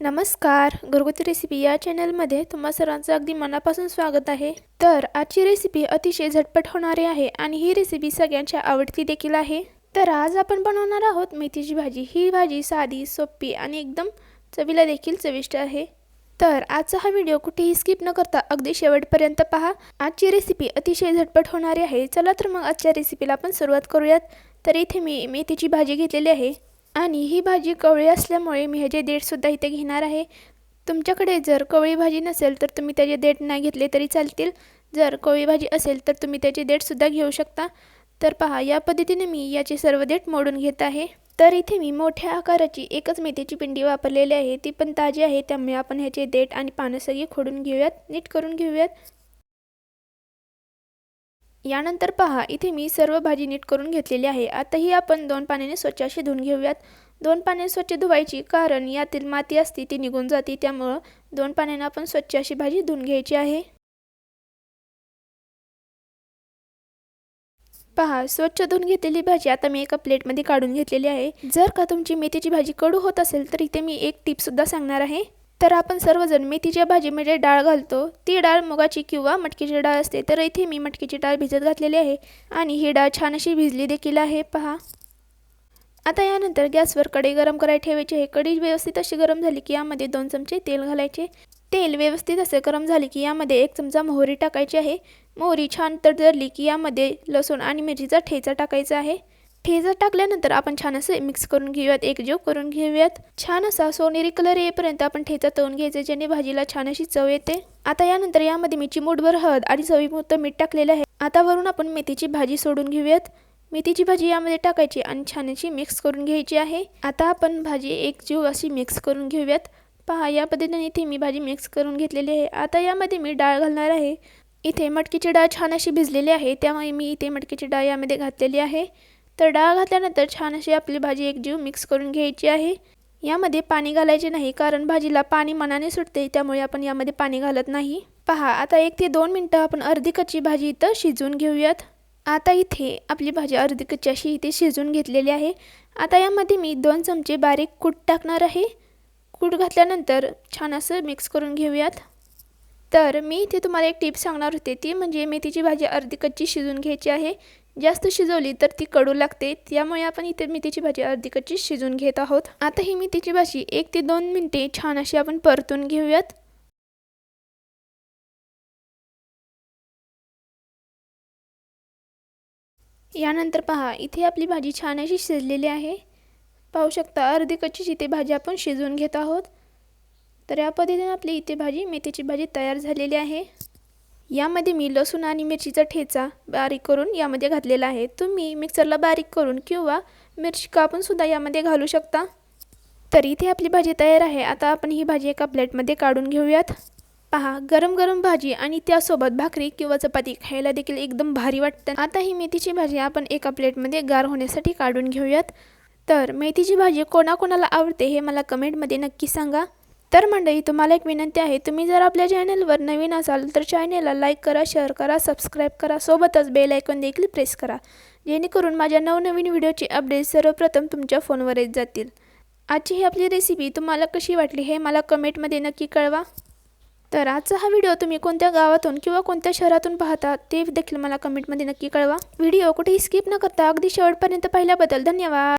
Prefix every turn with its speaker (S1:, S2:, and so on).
S1: नमस्कार, घरगुती रेसिपी या चॅनलमध्ये तुम्हा सर्वांचं अगदी मनापासून स्वागत आहे। तर आजची रेसिपी अतिशय झटपट होणारी आहे आणि ही रेसिपी सगळ्यांच्या आवडती देखील आहे। तर आज आपण बनवणार आहोत मेथीची भाजी। ही भाजी साधी, सोपी आणि एकदम चवीला देखील चविष्ट आहे। तर आजचा हा व्हिडिओ कुठेही स्किप न करता अगदी शेवटपर्यंत पहा। आजची रेसिपी अतिशय झटपट होणारी आहे। चला तर मग आजच्या रेसिपीला आपण सुरुवात करूयात। तर इथे मी मेथीची भाजी घेतलेली आहे आणि ही भाजी कवळी असल्यामुळे मी ह्याचे देठ सुद्धा इथे घेणार आहे। तुमच्याकडे जर कवळी भाजी नसेल तर तुम्ही त्याचे देठ नाही घेतले तरी चालतील। जर कवळी भाजी असेल तर तुम्ही त्याचे देठ सुद्धा घेऊ शकता। तर पहा, या पद्धतीने मी याचे सर्व देठ मोडून घेत आहे। तर इथे मी मोठ्या आकाराची एकच मेथीची पिंडी वापरलेली आहे, ती पण ताजी आहे, त्यामुळे आपण ह्याचे देठ आणि पानं सगळी खोडून घेऊयात, नीट करून घेऊयात। यानंतर पहा, इथे मी सर्व भाजी नीट करून घेतलेली आहे। आता ही आपण 2 पाण्याने स्वच्छ अशी धुवून घेऊयात। 2 पाण्याने स्वच्छ धुवायची, कारण यातील माती असते ती निघून जाते, त्यामुळे 2 पाण्याने आपण स्वच्छ अशी भाजी धुवून घ्यायची आहे। पहा, स्वच्छ धुवून घेतलेली भाजी आता मी एका प्लेटमध्ये काढून घेतलेली आहे। जर का तुमची मेथीची भाजी कडू होत असेल तर इथे मी एक टिप सुद्धा सांगणार आहे। तर आपण सर्वजण मेथीच्या भाजीमध्ये डाळ घालतो, ती डाळ मुगाची किंवा मटकीची डाळ असते। तर इथे मी मटकीची डाळ भिजत घातलेली आहे आणि ही डाळ छान अशी भिजली देखील आहे। पहा, आता यानंतर गॅसवर कढई गरम करायला ठेवायची आहे। कढई व्यवस्थित अशी गरम झाली की यामध्ये 2 चमचे तेल घालायचे। तेल व्यवस्थित असे गरम झाले की यामध्ये 1 चमचा मोहरी टाकायची आहे। मोहरी छान तडतडली की यामध्ये लसूण आणि मिरचीचा ठेचा टाकायचा आहे। ठेचा टाकल्यानंतर आपण छान असे मिक्स करून घेऊयात, एकजीव करून घेऊयात। छान असा सोनेरी कलर येईपर्यंत आपण ठेचा तळून घ्यायचा, ज्याने भाजीला छान अशी चव येते। आता यानंतर यामध्ये मी चिमूटभर हळद आणि चवीपुरतं मीठ टाकलेलं आहे। आता वरून आपण मेथीची भाजी सोडून घेऊयात। मेथीची भाजी यामध्ये टाकायची आणि छान अशी मिक्स करून घ्यायची आहे। आता आपण भाजी एकजीव अशी मिक्स करून घेऊयात। पहा, या पद्धतीने इथे मी भाजी मिक्स करून घेतलेली आहे। आता यामध्ये मी डाळ घालणार आहे। इथे मटकीची डाळ छान अशी भिजलेली आहे, त्यामुळे मी इथे मटकीची डाळ यामध्ये घातलेली आहे। तर डाळ घातल्यानंतर छान अशी आपली भाजी एकजीव मिक्स करून घ्यायची आहे। यामध्ये पाणी घालायचे नाही, कारण भाजीला पाणी मनाने सुटते, त्यामुळे आपण यामध्ये पाणी घालत नाही। पहा, आता 1 ते 2 मिनिटं आपण अर्धी कच्ची भाजी इथं शिजवून घेऊयात। आता इथे आपली भाजी अर्धी कच्ची अशी इथे शिजवून घेतलेली आहे। आता यामध्ये मी 2 चमचे बारीक कूट टाकणार आहे। कूट घातल्यानंतर छान असं मिक्स करून घेऊयात। तर मी इथे तुम्हाला एक टिप सांगणार होते, ती म्हणजे मेथीची भाजी अर्धी कच्ची शिजवून घ्यायची आहे। जास्त शिजवली तर ती कडू लागते, त्यामुळे आपण इथे मेथीची भाजी अर्धी कच्ची शिजवून घेत आहोत। आता ही मेथीची भाजी 1 ते 2 मिनिटे छान अशी आपण परतून घेऊयात। यानंतर पहा, इथे आपली भाजी छान अशी शिजलेली आहे। पाहू शकता, अर्धी कच्ची इथे भाजी आपण शिजवून घेत आहोत। तर या पद्धतीने आपली इथे भाजी मेथीची भाजी तयार झालेली आहे। यामध्ये मी लसूण आणि मिरचीचा ठेचा बारीक करून यामध्ये घातलेला आहे। तुम्ही मिक्सरला बारीक करून किंवा मिरची कापून सुद्धा यामध्ये घालू शकता। तर इथे आपली भाजी तयार आहे। आता आपण ही भाजी एका प्लेटमध्ये काढून घेऊयात। पहा, गरम गरम भाजी आणि त्यासोबत भाकरी किंवा चपाती खायला देखील एकदम भारी वाटते। आता ही मेथीची भाजी आपण एका प्लेटमध्ये गार होण्यासाठी काढून घेऊयात। तर मेथीची भाजी कोणाकोणाला आवडते हे मला कमेंटमध्ये नक्की सांगा। तर मंडळी, तुम्हाला एक विनंती आहे, तुम्ही जर आपल्या चॅनलवर नवीन असाल तर चॅनलला लाईक करा, शेअर करा, सबस्क्राईब करा, सोबतच बेल आयकॉन देखील प्रेस करा, जेणेकरून माझ्या नवनवीन व्हिडिओची अपडेट सर्वप्रथम तुमच्या फोनवर येत जातील। आजची ही आपली रेसिपी तुम्हाला कशी वाटली हे मला कमेंटमध्ये नक्की कळवा। तर आजचा हा व्हिडिओ तुम्ही कोणत्या गावातून किंवा कोणत्या शहरातून पाहता ते देखील मला कमेंटमध्ये नक्की कळवा। व्हिडिओ कुठेही स्किप न करता अगदी शेवटपर्यंत पाहिल्याबद्दल धन्यवाद।